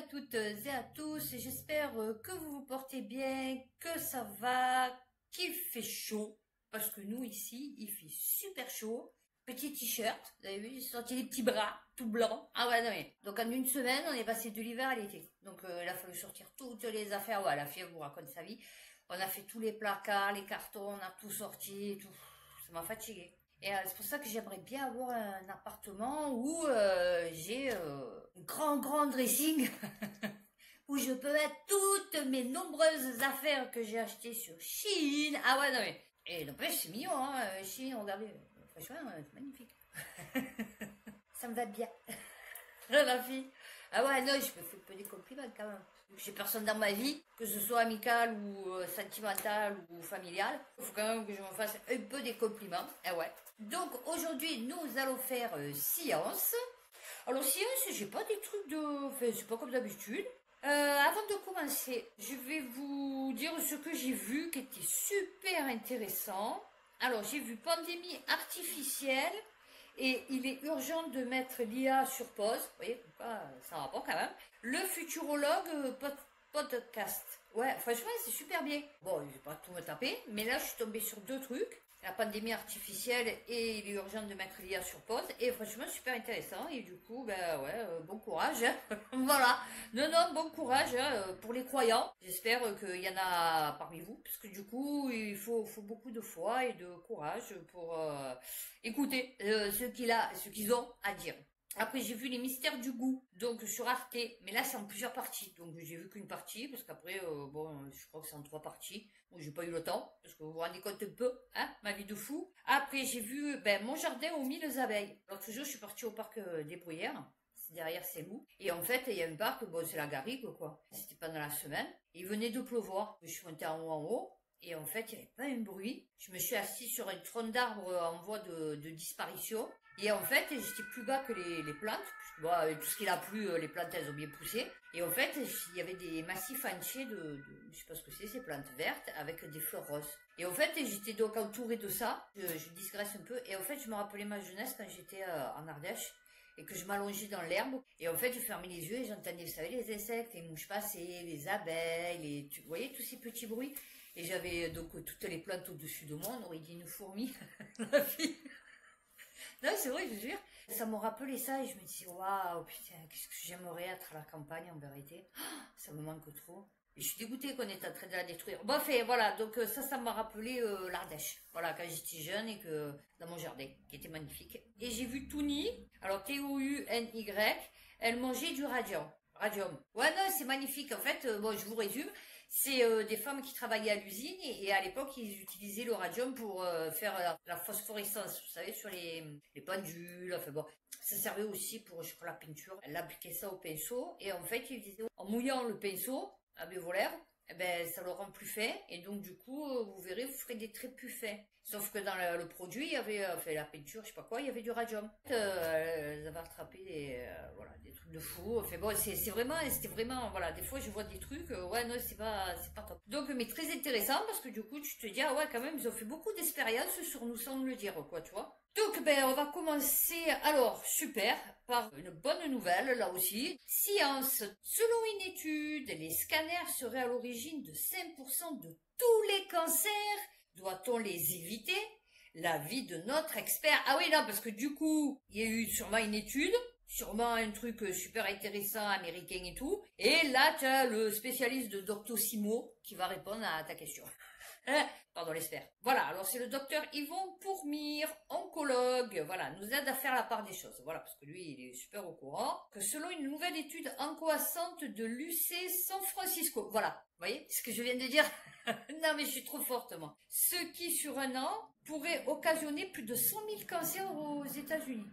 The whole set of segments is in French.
toutes et à tous, j'espère que vous vous portez bien, que ça va, qu'il fait chaud, parce que nous ici, il fait super chaud. Petit t-shirt, vous avez vu, j'ai sorti les petits bras, tout blancs. Ah ouais, non mais, donc en une semaine, on est passé de l'hiver à l'été. Donc il a fallu sortir toutes les affaires, ouais, la fille vous raconte sa vie. On a fait tous les placards, les cartons, on a tout sorti et tout. Ça m'a fatigué. Et c'est pour ça que j'aimerais bien avoir un appartement où j'ai un grand dressing où je peux mettre toutes mes nombreuses affaires que j'ai achetées sur Shein. Ah ouais, non mais... Et n'empêche, c'est mignon, hein, Shein, regardez. Franchement, c'est magnifique. Ça me va bien. La fille. Ah ouais, non, je me fais peu des compliments quand même. J'ai personne dans ma vie, que ce soit amical ou sentimental ou familial. Il faut quand même que je me fasse un peu des compliments. Ah ouais. Donc aujourd'hui, nous allons faire science. Alors science, j'ai pas des trucs de... Enfin, c'est pas comme d'habitude. Avant de commencer, je vais vous dire ce que j'ai vu qui était super intéressant. Alors, j'ai vu pandémie artificielle et il est urgent de mettre l'IA sur pause. Vous voyez, ça rapporte quand même. Le futurologue podcast. Ouais, franchement, c'est super bien. Bon, je vais pas tout me taper, mais là, je suis tombée sur deux trucs. La pandémie artificielle et il est urgent de mettre l'IA sur pause. Et franchement, super intéressant. Et du coup, ben ouais, bon courage. Hein. Voilà. Non, bon courage hein, pour les croyants. J'espère qu'il y en a parmi vous. Parce que du coup, il faut beaucoup de foi et de courage pour écouter ce qu'ils ont à dire. Après, j'ai vu les mystères du goût, donc sur Arte, mais là, c'est en plusieurs parties. Donc, j'ai vu qu'une partie, parce qu'après, bon, je crois que c'est en 3 parties. Bon, j'ai pas eu le temps, parce que vous vous rendez compte un peu, hein, ma vie de fou. Après, j'ai vu, mon jardin aux 1000 abeilles. Alors, toujours, je suis partie au parc des Bruyères. C'est derrière Célou. Et en fait, il y a un parc, bon, c'est la Garrigue, quoi. C'était pendant la semaine. Il venait de pleuvoir. Je suis montée en haut. Et en fait, il n'y avait pas un bruit. Je me suis assise sur un tronc d'arbre en voie de disparition. Et en fait, j'étais plus bas que les plantes. Bon, avec tout ce qu'il a plu, les plantes, elles ont bien poussé. Et en fait, il y avait des massifs entiers je sais pas ce que c'est, ces plantes vertes, avec des fleurs roses. Et en fait, j'étais donc entourée de ça. Je digresse un peu. Et en fait, je me rappelais ma jeunesse quand j'étais en Ardèche. Et que je m'allongeais dans l'herbe. Et en fait, je fermais les yeux et j'entendais, vous savez, les insectes, les mouches passer, les abeilles, vous voyez, tous ces petits bruits. Et j'avais donc toutes les plantes au-dessus de moi, on aurait dit une fourmi. La fille. Non, c'est vrai, je vous jure. Ça m'a rappelé ça et je me dis, waouh, putain, qu'est-ce que j'aimerais être à la campagne en vérité. Ça me manque trop. Et je suis dégoûtée qu'on est en train de la détruire. Bon, fait, voilà, donc ça m'a rappelé l'Ardèche. Voilà, quand j'étais jeune et que dans mon jardin, qui était magnifique. Et j'ai vu Touni, alors Touny, elle mangeait du radium. Radium. Ouais, non, c'est magnifique. En fait, bon, je vous résume. C'est des femmes qui travaillaient à l'usine et à l'époque, ils utilisaient le radium pour faire la phosphorescence, vous savez, sur les pendules. Enfin bon, ça servait aussi pour, je crois, la peinture. Elle appliquait ça au pinceau et en fait, ils disaient, en mouillant le pinceau avec vos lèvres, ça le rend plus fin et donc du coup, vous verrez, vous ferez des traits plus fins. Sauf que dans le produit, il y avait la peinture, je sais pas quoi, il y avait du radium. Elles avaient rattrapé des trucs de fou. Enfin bon, c'était vraiment, voilà, des fois je vois des trucs, ouais, non, c'est pas top. Donc, mais très intéressant parce que du coup, tu te dis, ah ouais, quand même, ils ont fait beaucoup d'expériences sur nous sans le dire, quoi, tu vois. Donc, on va commencer, alors, super, par une bonne nouvelle, là aussi. Science. Selon une étude, les scanners seraient à l'origine de 5% de tous les cancers. Doit-on les éviter? L'avis de notre expert. Ah oui, non, parce que du coup, il y a eu sûrement une étude, sûrement un truc super intéressant, américain et tout. Et là, tu as le spécialiste de Doctissimo qui va répondre à ta question. Pardon, l'expert. Voilà, alors c'est le docteur Yvon Pourmire, oncologue, voilà, nous aide à faire la part des choses. Voilà, parce que lui, il est super au courant. Que selon une nouvelle étude angoissante de l'UC San Francisco, voilà, vous voyez ce que je viens de dire? Non, mais je suis trop forte, moi. Ce qui, sur un an, pourrait occasionner plus de 100 000 cancers aux États-Unis.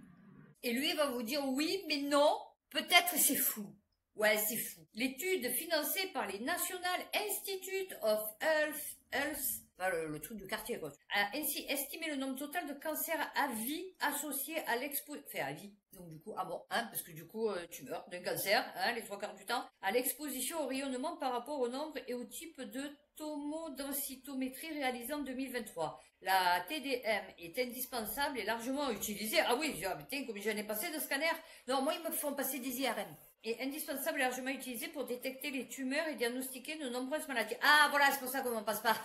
Et lui, il va vous dire oui, mais non, peut-être c'est fou. Ouais, c'est fou. L'étude financée par les National Institute of Health, enfin, le truc du quartier, quoi, a ainsi estimé le nombre total de cancers à vie associés à l'exposition, enfin à vie. Donc du coup, ah bon, hein, parce que du coup, tu meurs d'un cancer, hein, les 3/4 du temps, à l'exposition au rayonnement par rapport au nombre et au type de tomodensitométrie réalisée en 2023. La TDM est indispensable et largement utilisée. Ah oui, putain, combien j'en ai passé de scanners. Non, moi, ils me font passer des IRM. est indispensable et largement utilisé pour détecter les tumeurs et diagnostiquer de nombreuses maladies. Ah voilà, c'est pour ça qu'on m'en passe pas.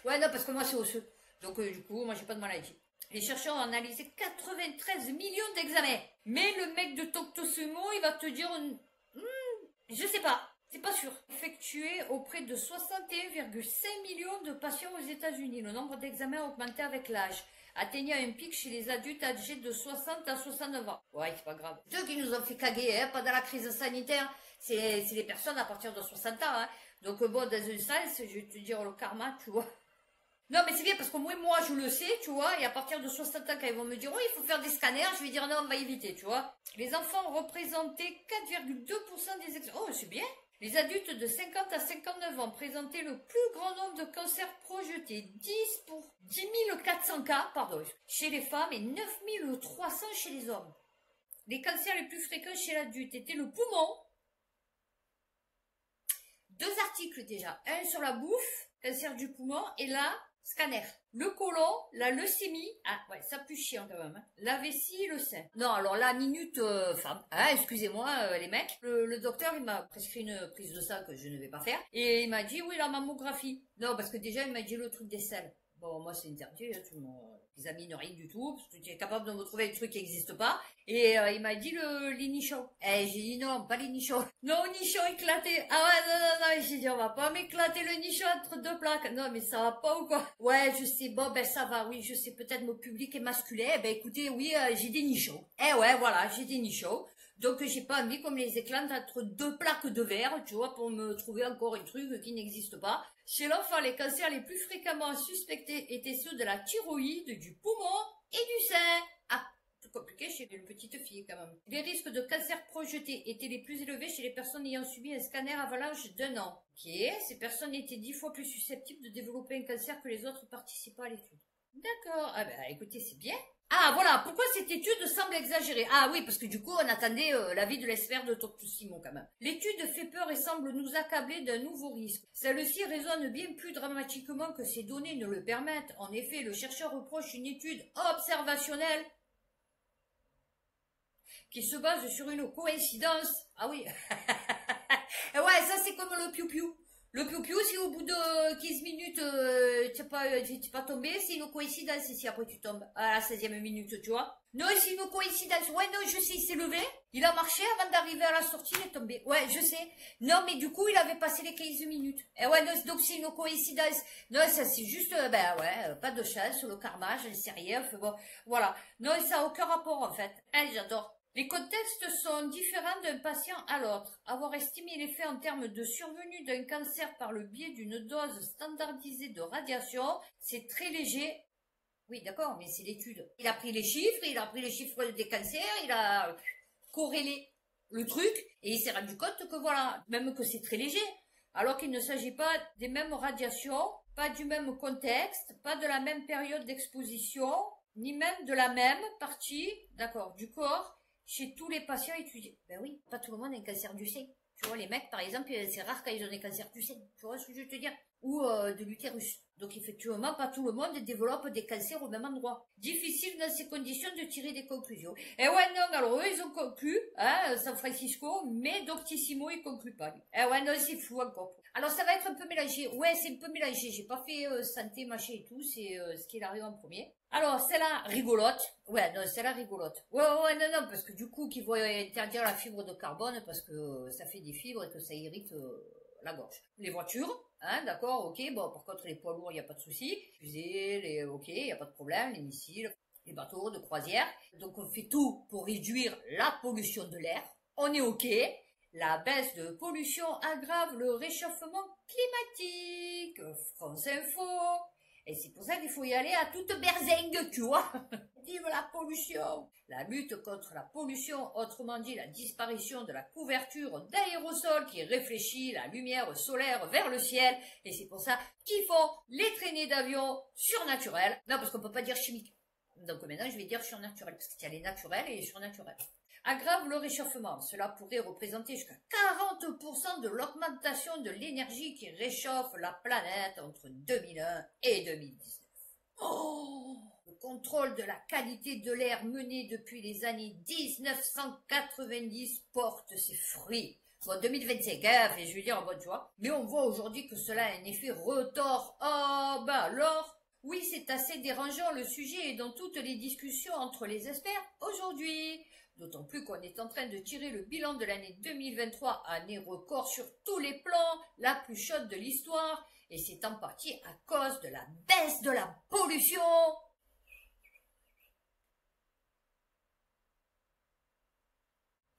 Ouais, non, parce que moi c'est osseux. Donc du coup, moi j'ai pas de maladie. Les chercheurs ont analysé 93 millions d'examens. Mais le mec de Toctosimo, il va te dire, je sais pas. C'est pas sûr. Effectué auprès de 61,5 millions de patients aux États-Unis. Le nombre d'examens a augmenté avec l'âge, atteignant un pic chez les adultes âgés de 60 à 69 ans. Ouais, c'est pas grave. Ceux qui nous ont fait caguer hein, pendant la crise sanitaire, c'est les personnes à partir de 60 ans. Hein. Donc bon, dans un sens, je vais te dire le karma, tu vois. Non, mais c'est bien parce que moi, je le sais, tu vois, et à partir de 60 ans, quand ils vont me dire, oh, il faut faire des scanners, je vais dire, non, on va éviter, tu vois. Les enfants représentaient 4,2% des Oh, c'est bien. Les adultes de 50 à 59 ans présentaient le plus grand nombre de cancers projetés, 10 400 cas, pardon, chez les femmes et 9 300 chez les hommes. Les cancers les plus fréquents chez l'adulte étaient le poumon. 2 articles déjà, un sur la bouffe, cancer du poumon, et là, scanner. Le côlon, la leucémie, ah ouais, ça pue chiant quand même, hein. La vessie, le sein. Non, alors la minute femme, hein, excusez-moi les mecs, le docteur il m'a prescrit une prise de sang que je ne vais pas faire, et il m'a dit oui la mammographie. Non, parce que déjà il m'a dit le truc des selles. Bon, moi c'est interdit, hein, tout le monde examine rien du tout, parce que tu es capable de me trouver un truc qui n'existe pas. Et il m'a dit les nichons. Eh, j'ai dit non, pas les nichons. Non, nichons éclatés. Ah ouais, non, j'ai dit on va pas m'éclater le nichon entre 2 plaques. Non, mais ça va pas ou quoi? Ouais, je sais, bon, ben ça va, oui, je sais, peut-être mon public est masculin. Eh ben écoutez, oui, j'ai des nichons. Eh ouais, voilà, j'ai des nichons. Donc j'ai pas envie qu'on me les éclate entre 2 plaques de verre, tu vois, pour me trouver encore un truc qui n'existe pas. Chez l'enfant, les cancers les plus fréquemment suspectés étaient ceux de la thyroïde, du poumon et du sein. Ah, c'est compliqué chez une petite fille quand même. Les risques de cancer projetés étaient les plus élevés chez les personnes ayant subi un scanner avant l'âge d'1 an. Ok, ces personnes étaient 10 fois plus susceptibles de développer un cancer que les autres participants à l'étude. D'accord, ah ben écoutez, c'est bien. Ah voilà, pourquoi cette étude semble exagérée? Ah oui, parce que du coup on attendait l'avis de l'expert de Toctosimo quand même. L'étude fait peur et semble nous accabler d'un nouveau risque. Celle-ci résonne bien plus dramatiquement que ces données ne le permettent. En effet, le chercheur reproche une étude observationnelle qui se base sur une coïncidence. Ah oui. Ouais, ça c'est comme le piou-piou. Le piou-piou, si au bout de 15 minutes, tu n'es pas tombé, c'est une coïncidence si après tu tombes à la 16e minute, tu vois. Non, c'est une coïncidence. Ouais, non, je sais, il s'est levé, il a marché avant d'arriver à la sortie, il est tombé. Ouais, je sais. Non, mais du coup, il avait passé les 15 minutes. Et ouais, non, donc c'est une coïncidence. Non, ça c'est juste, ben ouais, pas de chance, le karma, je ne sais rien, bon, voilà. Non, ça n'a aucun rapport en fait. Hein, j'adore. Les contextes sont différents d'un patient à l'autre. Avoir estimé l'effet en termes de survenue d'un cancer par le biais d'une dose standardisée de radiation, c'est très léger. Oui, d'accord, mais c'est l'étude. Il a pris les chiffres des cancers, il a corrélé le truc, et il s'est rendu compte que voilà, même que c'est très léger. Alors qu'il ne s'agit pas des mêmes radiations, pas du même contexte, pas de la même période d'exposition, ni même de la même partie, d'accord, du corps, chez tous les patients étudiés. Ben oui, pas tout le monde a un cancer du sein. Tu vois, les mecs, par exemple, c'est rare quand ils ont des cancers du sein. Tu vois ce que je veux te dire? Ou de l'utérus. Donc effectivement, pas tout le monde développe des cancers au même endroit. Difficile dans ces conditions de tirer des conclusions. Et ouais, non, alors eux, ils ont conclu, hein, San Francisco, mais Doctissimo, il conclut pas. Et ouais, non, c'est flou encore. Alors ça va être un peu mélangé. Ouais, c'est un peu mélangé. J'ai pas fait santé, machin et tout. C'est ce qui est arrivé en premier. Alors, celle-là, rigolote. Ouais, non, celle-là, rigolote. Ouais, non, parce que du coup, qu'ils vont interdire la fibre de carbone parce que ça fait des fibres et que ça irrite la gorge. Les voitures, hein, d'accord, ok. Bon, par contre, les poids lourds, il n'y a pas de souci. Ok, il n'y a pas de problème. Les missiles, les bateaux de croisière. Donc, on fait tout pour réduire la pollution de l'air. On est ok. La baisse de pollution aggrave le réchauffement climatique. France Info. Et c'est pour ça qu'il faut y aller à toute berzingue, tu vois. Vive la pollution. La lutte contre la pollution, autrement dit la disparition de la couverture d'aérosols qui réfléchit la lumière solaire vers le ciel. Et c'est pour ça qu'ils font les traînées d'avion surnaturelles. Non, parce qu'on peut pas dire chimique. Donc maintenant, je vais dire surnaturel, parce qu'il y a les naturels et les surnaturels. Aggrave le réchauffement. Cela pourrait représenter jusqu'à 40% de l'augmentation de l'énergie qui réchauffe la planète entre 2001 et 2019. Oh! Le contrôle de la qualité de l'air mené depuis les années 1990 porte ses fruits. Bon, 2025, hein, je veux dire en bonne joie. Mais on voit aujourd'hui que cela a un effet retors. Ah, bah alors, oui, c'est assez dérangeant, le sujet est dans toutes les discussions entre les experts aujourd'hui. D'autant plus qu'on est en train de tirer le bilan de l'année 2023, année record sur tous les plans, la plus chaude de l'histoire, et c'est en partie à cause de la baisse de la pollution.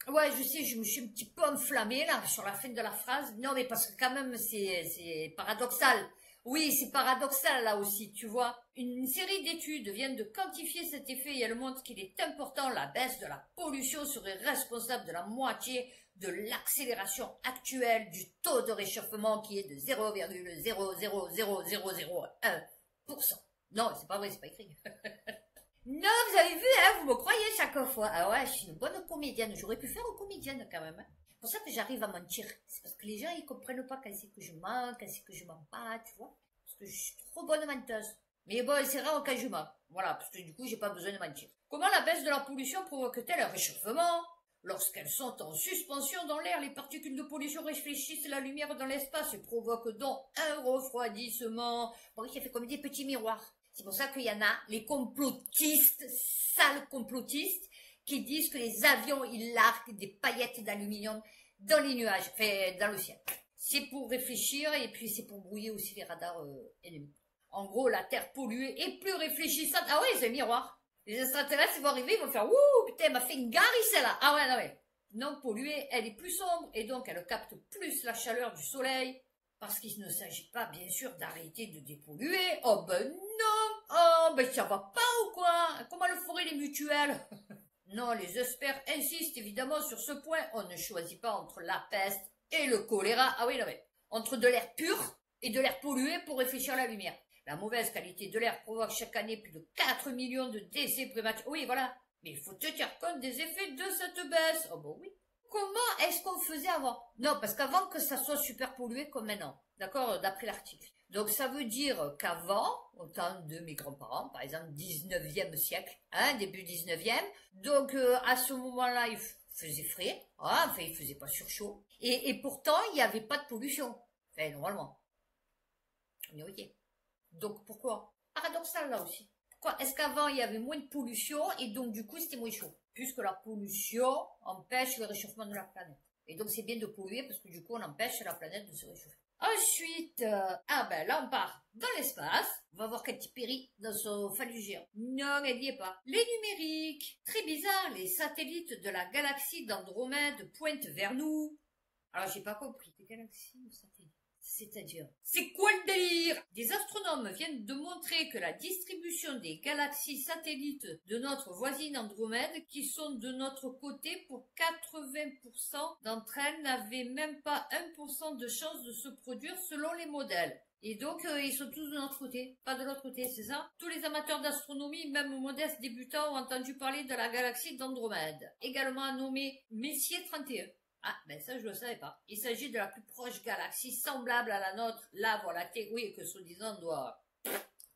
Ouais, je sais, je me suis un petit peu enflammée là sur la fin de la phrase. Non, mais parce que quand même, c'est paradoxal. Oui, c'est paradoxal là aussi, tu vois. Une série d'études viennent de quantifier cet effet et elles montrent qu'il est important. La baisse de la pollution serait responsable de la moitié de l'accélération actuelle du taux de réchauffement qui est de 0,00001%. Non, c'est pas vrai, c'est pas écrit. Non, vous avez vu, hein, vous me croyez chaque fois. Ah ouais, je suis une bonne comédienne. J'aurais pu faire une comédienne quand même. Hein. C'est pour ça que j'arrive à mentir. C'est parce que les gens, ils comprennent pas quand c'est que je mens, quand c'est que je mens pas, tu vois. Parce que je suis trop bonne menteuse. Mais bon, c'est rare quand je mens. Voilà, parce que du coup, j'ai pas besoin de mentir. Comment la baisse de la pollution provoque-t-elle un réchauffement? Lorsqu'elles sont en suspension dans l'air, les particules de pollution réfléchissent la lumière dans l'espace et provoquent donc un refroidissement. Bon, il fait comme des petits miroirs. C'est pour ça qu'il y en a, les complotistes, sales complotistes, qui disent que les avions, ils larguent des paillettes d'aluminium dans les nuages, enfin, dans le ciel. C'est pour réfléchir et puis c'est pour brouiller aussi les radars ennemis. En gros, la Terre polluée est plus réfléchissante. Ah ouais, c'est un miroir. Les extraterrestres, ils vont arriver, ils vont faire « Ouh, putain, elle m'a fait une gare celle-là !» Ah ouais, non ouais. Non polluée, elle est plus sombre et donc elle capte plus la chaleur du soleil. Parce qu'il ne s'agit pas, bien sûr, d'arrêter de dépolluer. Oh ben non! Oh ben ça va pas ou quoi? Comment le feraient les mutuelles? Non, les experts insistent évidemment sur ce point. On ne choisit pas entre la peste et le choléra. Ah oui, non mais. Entre de l'air pur et de l'air pollué pour réfléchir la lumière. La mauvaise qualité de l'air provoque chaque année plus de 4 millions de décès prématurés. Oui, voilà. Mais il faut tenir compte des effets de cette baisse. Oh ben oui. Comment est-ce qu'on faisait avant? Non, parce qu'avant que ça soit super pollué comme maintenant. D'accord, d'après l'article. Donc ça veut dire qu'avant, au temps de mes grands-parents, par exemple 19e siècle, hein, début 19e, donc à ce moment-là, il faisait frais, hein, enfin il faisait pas surchaud, et pourtant il n'y avait pas de pollution, enfin normalement. On est ok. Donc pourquoi? Paradoxal là aussi. Pourquoi est-ce qu'avant il y avait moins de pollution et donc du coup c'était moins chaud? Puisque la pollution empêche le réchauffement de la planète. Et donc c'est bien de polluer parce que du coup on empêche la planète de se réchauffer. Ensuite, ah ben là on part dans l'espace. On va voir Katy Perry dans son phallus géant. Non, elle n'y est pas. Les numériques. Très bizarre, les satellites de la galaxie d'Andromède pointent vers nous. Alors j'ai pas compris. Les galaxies ou satellites? C'est-à-dire, c'est quoi le délire? Des astronomes viennent de montrer que la distribution des galaxies satellites de notre voisine Andromède, qui sont de notre côté pour 80% d'entre elles, n'avaient même pas 1% de chance de se produire selon les modèles. Et donc, ils sont tous de notre côté, pas de l'autre côté, c'est ça? Tous les amateurs d'astronomie, même modestes débutants, ont entendu parler de la galaxie d'Andromède, également nommée Messier 31. Ah, ben ça, je ne le savais pas. Il s'agit de la plus proche galaxie semblable à la nôtre, la Voie lactée, oui, que soi-disant doit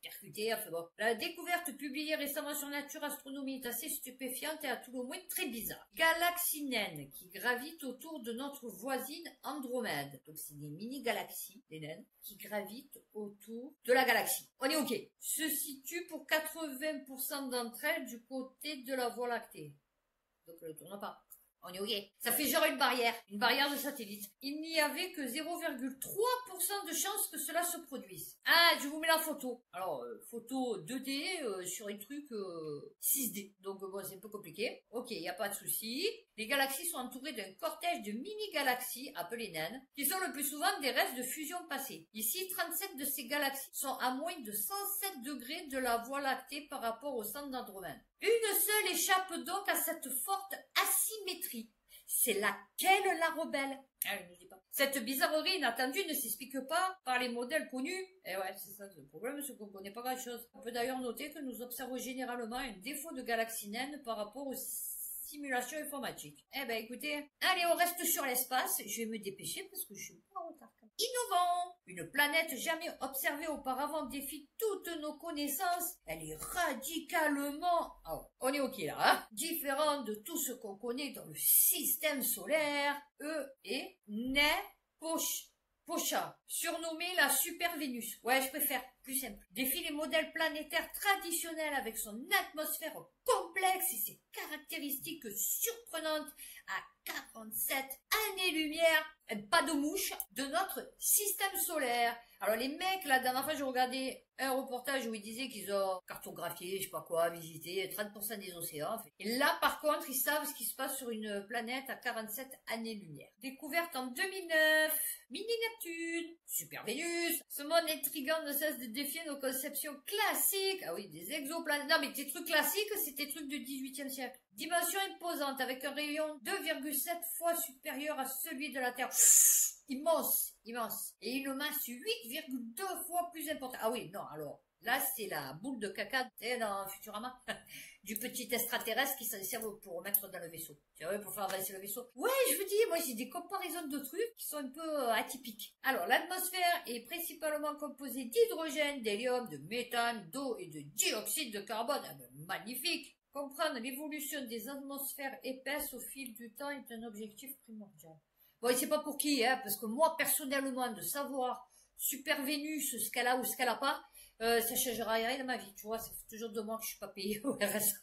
percuter, enfin bon. La découverte publiée récemment sur Nature Astronomie est assez stupéfiante et à tout le moins très bizarre. Galaxie naine qui gravite autour de notre voisine Andromède. Donc c'est des mini-galaxies, des naines, qui gravitent autour de la galaxie. On est ok. Se situe pour 80% d'entre elles du côté de la Voie lactée. Donc elle ne tourne pas. On est ok. Ça fait genre une barrière de satellite. Il n'y avait que 0,3% de chance que cela se produise. Ah, je vous mets la photo. Alors, photo 2D sur un truc 6D. Donc bon, c'est un peu compliqué. Ok, il n'y a pas de souci. Les galaxies sont entourées d'un cortège de mini-galaxies, appelées naines, qui sont le plus souvent des restes de fusion passée. Ici, 37 de ces galaxies sont à moins de 107 degrés de la Voie lactée par rapport au centre d'Andromède. Une seule échappe donc à cette forte asymétrie. C'est laquelle la rebelle? Ah, je ne dis pas. Cette bizarrerie inattendue ne s'explique pas par les modèles connus. Eh ouais, c'est ça le problème, c'est qu'on ne connaît pas grand chose. On peut d'ailleurs noter que nous observons généralement un défaut de galaxie naine par rapport aux simulations informatiques. Eh ben écoutez, allez, on reste sur l'espace. Je vais me dépêcher parce que je suis pas en retard. Innovant! Une planète jamais observée auparavant défie toutes nos connaissances. Elle est radicalement, on est ok là, hein, différente de tout ce qu'on connaît dans le système solaire. Et Pocha, surnommée la Super Vénus. Ouais, je préfère, plus simple. Défie les modèles planétaires traditionnels avec son atmosphère complexe et ses caractéristiques surprenantes à 47 années-lumière, pas de mouche, de notre système solaire. Alors les mecs, la dernière fois, j'ai regardé un reportage où ils disaient qu'ils ont cartographié, je sais pas quoi, visité 30% des océans. Et là, par contre, ils savent ce qui se passe sur une planète à 47 années-lumière. Découverte en 2009, Mini-Neptune, Super Vénus. Ce monde intriguant ne cesse de défier nos conceptions classiques. Ah oui, des exoplanètes. Non, mais tes trucs classiques, c'est tes trucs du 18e siècle. Dimension imposante avec un rayon 2,7 fois supérieur à celui de la Terre. Immense, immense. Et une masse 8,2 fois plus importante. Ah oui, non, alors, là, c'est la boule de caca dans Futurama du petit extraterrestre qui s'en sert pour mettre dans le vaisseau. Tu vois, pour faire avancer le vaisseau. Ouais, je vous dis, moi, j'ai des comparaisons de trucs qui sont un peu atypiques. Alors, l'atmosphère est principalement composée d'hydrogène, d'hélium, de méthane, d'eau et de dioxyde de carbone. Ah ben, magnifique. Comprendre l'évolution des atmosphères épaisses au fil du temps est un objectif primordial. Bon, et c'est pas pour qui, hein, parce que moi, personnellement, de savoir Super Vénus, ce qu'elle a ou ce qu'elle a pas, ça changera rien dans ma vie, tu vois, ça fait toujours 2 mois que je suis pas payée au RSA.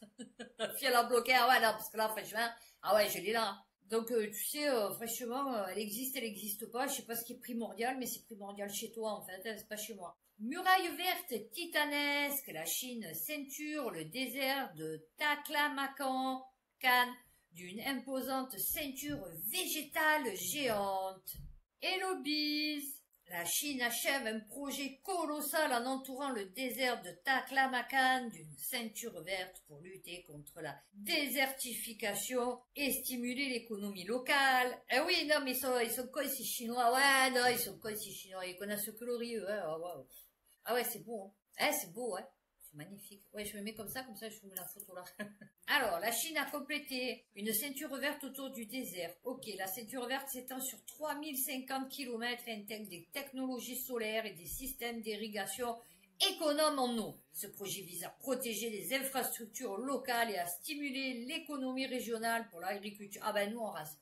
La fille, elle a bloqué, ah ouais, non, parce que là, franchement, ah ouais, je l'ai là. Donc, tu sais, franchement, elle existe pas, je sais pas ce qui est primordial, mais c'est primordial chez toi, en fait, hein, c'est pas chez moi. Muraille verte titanesque, la Chine ceinture le désert de Taklamakan, d'une imposante ceinture végétale géante. Hello Bees! La Chine achève un projet colossal en entourant le désert de Taklamakan d'une ceinture verte pour lutter contre la désertification et stimuler l'économie locale. Eh oui, non, mais ils sont cons ces Chinois. Ouais, non, ils sont cons ces Chinois. Ils connaissent que le riz, ouais, ouais. Ah ouais, c'est beau, hein. Eh, c'est beau, ouais. C'est magnifique. Ouais, je me mets comme ça je vous mets la photo là. Alors, la Chine a complété une ceinture verte autour du désert. Ok, la ceinture verte s'étend sur 3050 km et intègre des technologies solaires et des systèmes d'irrigation économes en eau. Ce projet vise à protéger les infrastructures locales et à stimuler l'économie régionale pour l'agriculture. Ah ben, nous, on rase.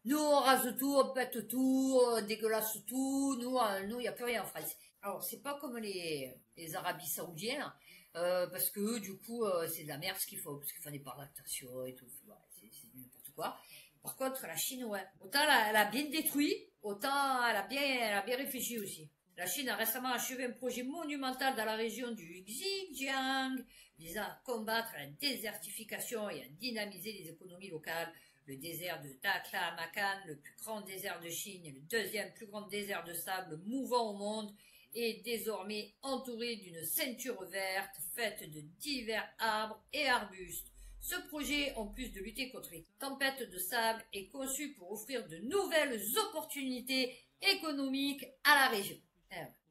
Nous, on rase tout, on pète tout, on dégueulasse tout. Nous, il n'y a plus rien en France. Alors, c'est pas comme les Arabies Saoudiennes, parce que eux, du coup, c'est de la merde ce qu'ils font, parce qu'ils font des parlactations et tout, ouais, c'est n'importe quoi. Par contre, la Chine, ouais. Autant elle a bien détruit, autant elle a bien réfléchi aussi. La Chine a récemment achevé un projet monumental dans la région du Xinjiang, visant à combattre la désertification et à dynamiser les économies locales. Le désert de Taklamakan, le plus grand désert de Chine et le 2e plus grand désert de sable mouvant au monde, est désormais entouré d'une ceinture verte faite de divers arbres et arbustes. Ce projet, en plus de lutter contre les tempêtes de sable, est conçu pour offrir de nouvelles opportunités économiques à la région.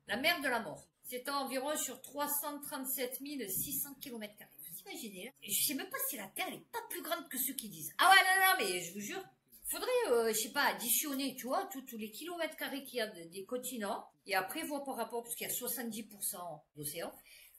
La mer de la mort s'étend environ sur 337 600 km². Vous imaginez, là? Je sais même pas si la Terre n'est pas plus grande que ceux qui disent. Ah ouais, non, mais je vous jure, faudrait, je sais pas, additionner, tu vois, tous les kilomètres carrés qu'il y a des continents, et après voir par rapport, parce qu'il y a 70% d'océan,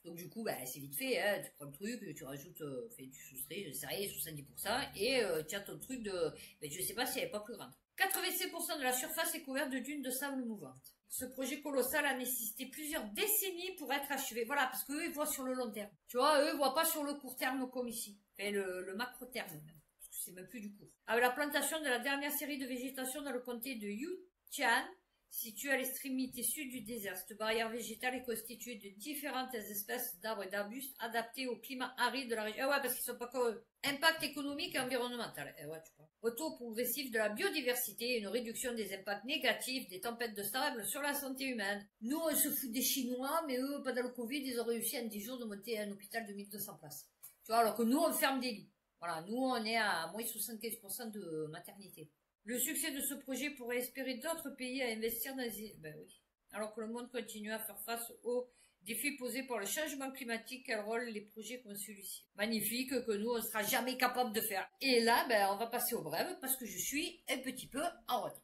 donc du coup, c'est vite fait, hein, tu prends le truc, tu rajoutes, tu soustrais, je sais rien, 70%, et tu as ton truc de, je sais pas si elle est pas plus grande. 87% de la surface est couverte de dunes de sable mouvantes. Ce projet colossal a nécessité plusieurs décennies pour être achevé. Voilà, parce qu'eux, ils voient sur le long terme. Tu vois, eux, ils voient pas sur le court terme comme ici. Et le macro terme même. C'est même plus du court. Avec la plantation de la dernière série de végétation dans le comté de Yutian, situé à l'extrémité sud du désert. Cette barrière végétale est constituée de différentes espèces d'arbres et d'arbustes adaptés au climat aride de la région. Ah ouais, parce qu'ils sont pas comme impact économique et environnemental. Eh ouais, tu vois. Retour progressif de la biodiversité et une réduction des impacts négatifs des tempêtes de sable sur la santé humaine. Nous, on se fout des Chinois, mais eux, pendant le Covid, ils ont réussi en 10 jours de monter un hôpital de 1200 places. Tu vois, alors que nous, on ferme des lits. Voilà, nous, on est à moins 75% de maternité. Le succès de ce projet pourrait espérer d'autres pays à investir dans les... Ben oui. Alors que le monde continue à faire face aux défis posés par le changement climatique, quel rôle les projets comme celui-ci. Magnifique, que nous, on ne sera jamais capable de faire. Et là, on va passer au brève, parce que je suis un petit peu en retard.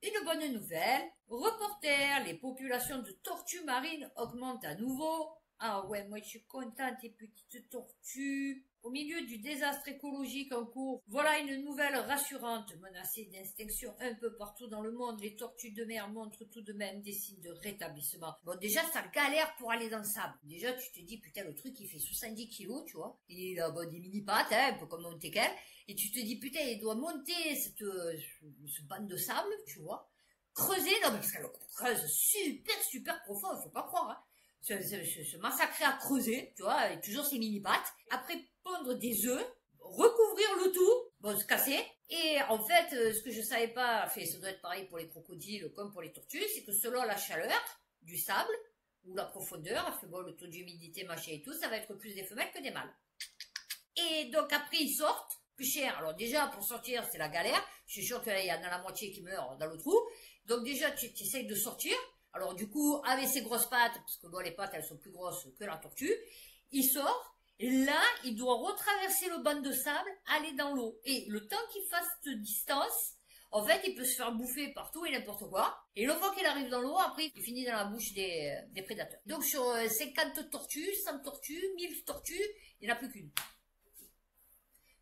une bonne nouvelle. Reporter, les populations de tortues marines augmentent à nouveau. Ah ouais, moi je suis contente, les petites tortues. Au milieu du désastre écologique en cours, voilà une nouvelle rassurante. Menacées d'extinction un peu partout dans le monde, les tortues de mer montrent tout de même des signes de rétablissement. Bon, déjà, ça galère pour aller dans le sable. Déjà, tu te dis, putain, le truc, il fait 70 kilos, tu vois. Il a bon, des mini-pattes, hein, un peu comme mon teckel. Et tu te dis, putain, il doit monter ce bande de sable, tu vois. Creuser, non, mais parce qu'elle creuse super profond, faut pas croire, hein. Se massacrer à creuser, tu vois, avec toujours ses mini-pattes. Après, pondre des œufs, recouvrir le tout, bon, se casser. Et en fait, ce que je savais pas, fait, ça doit être pareil pour les crocodiles comme pour les tortues, c'est que selon la chaleur du sable ou la profondeur, fait bon, le taux d'humidité, machin et tout, ça va être plus des femelles que des mâles. Et donc après, ils sortent, plus cher. Alors déjà, pour sortir, c'est la galère. Je suis sûr qu'il y en a la moitié qui meurt dans le trou. Donc déjà, tu essayes de sortir. Alors du coup, avec ses grosses pattes, parce que bon, les pattes, elles sont plus grosses que la tortue, il sort, et là, il doit retraverser le banc de sable, aller dans l'eau. Et le temps qu'il fasse cette distance, en fait, il peut se faire bouffer partout et n'importe quoi. Et une fois qu'il arrive dans l'eau, après, il finit dans la bouche des prédateurs. Donc sur 50 tortues, 100 tortues, 1000 tortues, il n'y en a plus qu'une.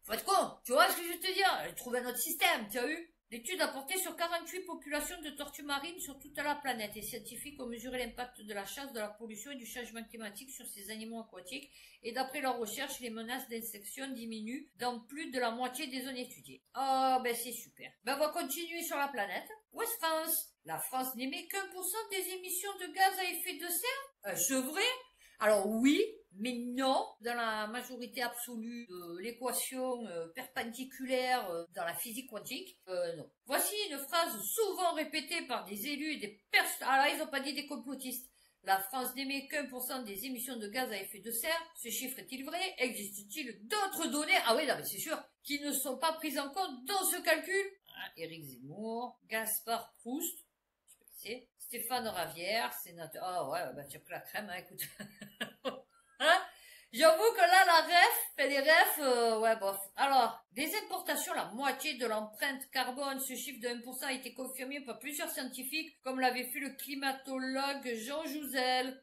Faut être con, tu vois ce que je veux te dire? Il trouve un autre système, tu as vu? L'étude a porté sur 48 populations de tortues marines sur toute la planète. Les scientifiques ont mesuré l'impact de la chasse, de la pollution et du changement climatique sur ces animaux aquatiques. Et d'après leurs recherches, les menaces d'inspection diminuent dans plus de la moitié des zones étudiées. Oh, ben c'est super. Ben on va continuer sur la planète. Ouest France. La France n'émet qu'1% des émissions de gaz à effet de serre. C'est vrai? Alors oui, mais non, dans la majorité absolue de l'équation perpendiculaire dans la physique quantique, non. Voici une phrase souvent répétée par des élus et des personnes... Ah là, ils n'ont pas dit des complotistes. La France n'émet qu'1% des émissions de gaz à effet de serre. Ce chiffre est-il vrai? Existe-t-il d'autres données? Ah oui, non, mais c'est sûr, qui ne sont pas prises en compte dans ce calcul? Éric Zemmour, Gaspard Proust, je sais pas qui c'est, Stéphane Ravière, sénateur... Ah ouais, bah tu as pris la crème, hein, écoute... Hein? J'avoue que là, la ref, fait les refs, ouais, bof. Alors, des importations, la moitié de l'empreinte carbone, ce chiffre de 1% a été confirmé par plusieurs scientifiques, comme l'avait fait le climatologue Jean Jouzel.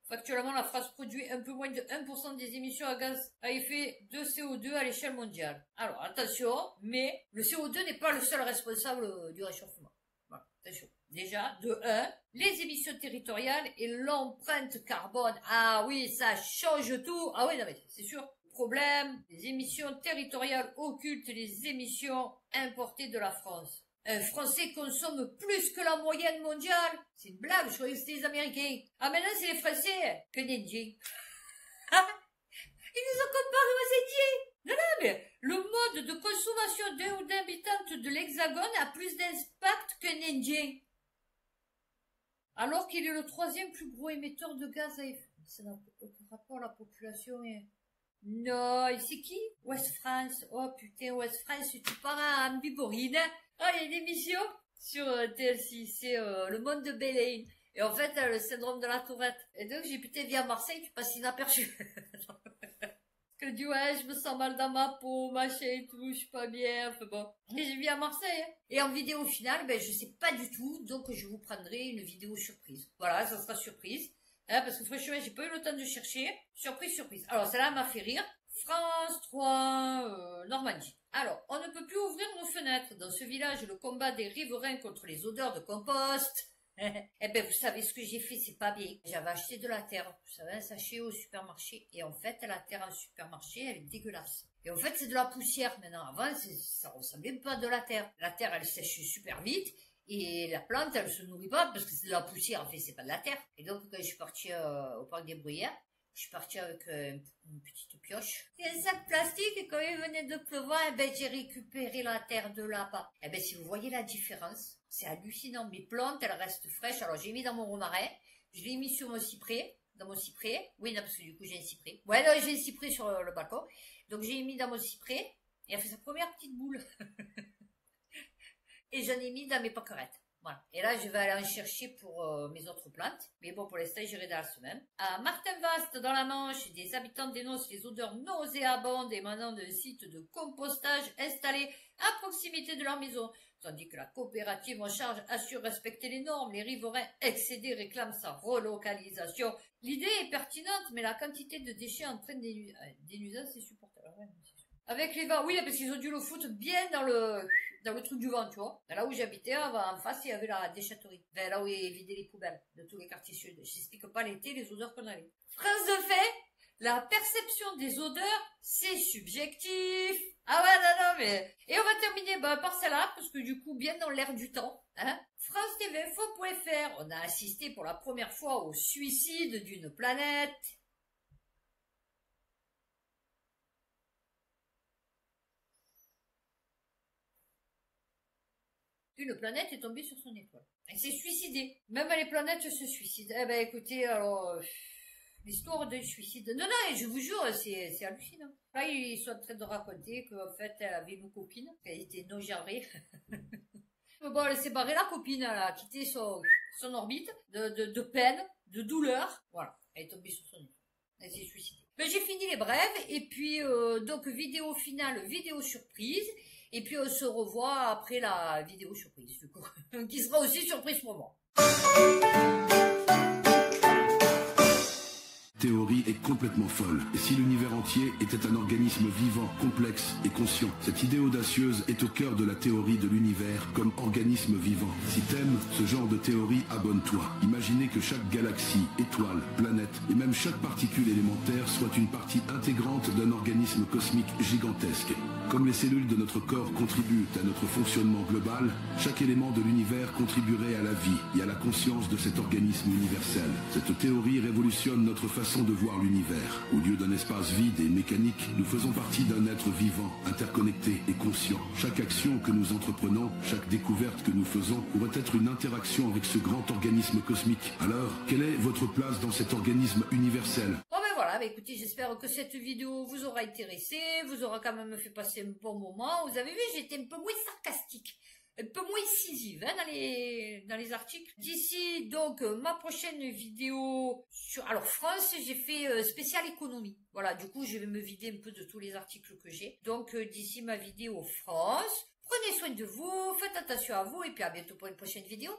Factuellement, la France produit un peu moins de 1% des émissions à gaz à effet de CO2 à l'échelle mondiale. Alors, attention, mais le CO2 n'est pas le seul responsable du réchauffement. Voilà, attention. Déjà, de 1, les émissions territoriales et l'empreinte carbone. Ah oui, ça change tout. Ah oui, non mais c'est sûr. Problème, les émissions territoriales occultent les émissions importées de la France. Un Français consomme plus que la moyenne mondiale. C'est une blague, je croyais que c'était les Américains. Ah maintenant c'est les Français, canadiens. Ils nous ont comparé aux Indiens. Non, mais le mode de consommation d'un ou d'habitante de l'Hexagone a plus d'impact qu'un Indien. Alors qu'il est le 3e plus gros émetteur de gaz à effet. Ça n'a aucun rapport à la population. Non, et c'est qui? Ouest France. Oh putain, Ouest France, tu pars à Ambiborine. Ah, il y a une émission sur TLC, c'est le monde de Bélane. Et en fait, le syndrome de la Tourette. Et donc, j'ai putain, viens à Marseille, tu passes inaperçu. Que du ouais, je me sens mal dans ma peau, machin et tout, je suis pas bien, enfin bon. Et j'ai vu à Marseille, hein. Et en vidéo finale, ben, je sais pas du tout, donc je vous prendrai une vidéo surprise. Voilà, ça sera surprise. Hein, parce que franchement, j'ai pas eu le temps de chercher. Surprise. Alors, celle-là m'a fait rire. France 3, Normandie. Alors, on ne peut plus ouvrir nos fenêtres. Dans ce village, le combat des riverains contre les odeurs de compost. Eh ben, vous savez ce que j'ai fait, c'est pas bien. J'avais acheté de la terre, vous savez, un sachet au supermarché. Et en fait, la terre en supermarché, elle est dégueulasse. Et en fait, c'est de la poussière maintenant. Avant, ça ressemblait pas de la terre. La terre, elle sèche super vite. Et la plante, elle se nourrit pas parce que c'est de la poussière. En fait, c'est pas de la terre. Et donc, quand je suis partie au parc des Bruyères, je suis partie avec une petite pioche et un sac plastique, et quand il venait de pleuvoir, eh ben, j'ai récupéré la terre de là-bas. Eh ben, si vous voyez la différence, c'est hallucinant. Mes plantes, elles restent fraîches. Alors, j'ai mis dans mon romarin, je l'ai mis sur mon cyprès, dans mon cyprès. Oui, non, parce que du coup, j'ai un cyprès. Ouais, non, j'ai un cyprès sur le balcon. Donc, j'ai mis dans mon cyprès, et elle fait sa première petite boule. Et j'en ai mis dans mes pâquerettes. Voilà. Et là, je vais aller en chercher pour mes autres plantes. Mais bon, pour l'instant, j'irai dans la semaine. À Martin-Vaste, dans la Manche, des habitants dénoncent les odeurs nauséabondes émanant d'un site de compostage installé à proximité de leur maison. Tandis que la coopérative en charge assure respecter les normes, les riverains excédés réclament sa relocalisation. L'idée est pertinente, mais la quantité de déchets entraîne des nuisances insupportables. Avec les vents, oui, parce qu'ils ont dû le foutre bien dans le truc du vent, tu vois. Là où j'habitais, en face, il y avait la déchetterie. Ben, là où ils vidaient les poubelles de tous les quartiers sud. J'explique pas l'été, les odeurs qu'on avait. Phrase de fait, la perception des odeurs, c'est subjectif. Ah ouais, non, mais... Et on va terminer par celle-là, parce que du coup, bien dans l'air du temps, hein. France TV Info.fr, on a assisté pour la première fois au suicide d'une planète. Une planète est tombée sur son étoile. Elle s'est suicidée. Même les planètes se suicident. Eh ben écoutez, alors... l'histoire de suicide. Non, non, je vous jure, c'est hallucinant. Là, ils sont en train de raconter qu'en fait, elle avait une copine, qu'elle était non-genrée. Mais bon, elle s'est barrée, la copine, elle a quitté son orbite, de peine, de douleur. Voilà, elle est tombée sur son étoile. Elle s'est suicidée. Mais j'ai fini les brèves, et puis, donc, vidéo finale, vidéo surprise. Et puis on se revoit après la vidéo surprise, du coup, qui sera aussi surprise pour moi. Théorie est complètement folle. Et si l'univers entier était un organisme vivant, complexe et conscient, cette idée audacieuse est au cœur de la théorie de l'univers comme organisme vivant. Si t'aimes ce genre de théorie, abonne-toi. Imaginez que chaque galaxie, étoile, planète et même chaque particule élémentaire soit une partie intégrante d'un organisme cosmique gigantesque. Comme les cellules de notre corps contribuent à notre fonctionnement global, chaque élément de l'univers contribuerait à la vie et à la conscience de cet organisme universel. Cette théorie révolutionne notre façon de voir l'univers. Au lieu d'un espace vide et mécanique, nous faisons partie d'un être vivant, interconnecté et conscient. Chaque action que nous entreprenons, chaque découverte que nous faisons pourrait être une interaction avec ce grand organisme cosmique. Alors, quelle est votre place dans cet organisme universel ? Voilà, écoutez, j'espère que cette vidéo vous aura intéressé, vous aura quand même fait passer un bon moment. Vous avez vu, j'étais un peu moins sarcastique, un peu moins incisive hein, dans les articles. D'ici donc ma prochaine vidéo sur France, j'ai fait spécial économie. Voilà, du coup, je vais me vider un peu de tous les articles que j'ai. Donc d'ici ma vidéo France, prenez soin de vous, faites attention à vous et puis à bientôt pour une prochaine vidéo.